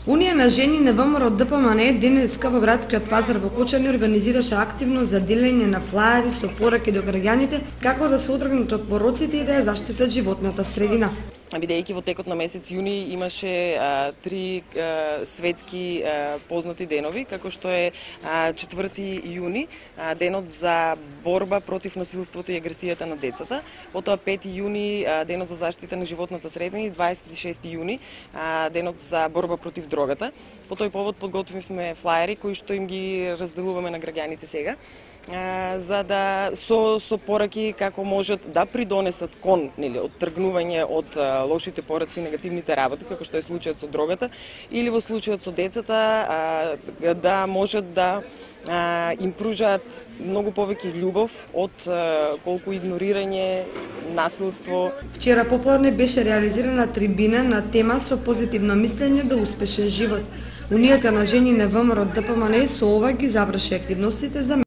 Унија на жени на ВМРО ДПМН денеска во градскиот пазар во Кочани организираше активно за делење на флаери со пораки до граѓаните како да се отргнат од пороците и да ја заштитат животната средина. Бидејќи во текот на месец јуни имаше три светски познати денови, како што е 4 јуни, денот за борба против насилството и агресијата на децата, потоа 5 јуни, денот за заштита на животната средина и 26 јуни, денот за борба против дрогата. По тој повод подготвивме флаери кои што им ги разделуваме на граѓаните сега, за да со пораки како можат да придонесат кон оттргнување од лошите пораци, негативните работи, како што е случајот со дрогата, или во случајот со децата, да можат да им пружаат многу повеќе љубов од колку игнорирање, насилство. Вчера попладне беше реализирана трибина на тема со позитивно мислење до успешен живот. Унијата на жени на ВМРО ДПМН со ова ги заврши активностите за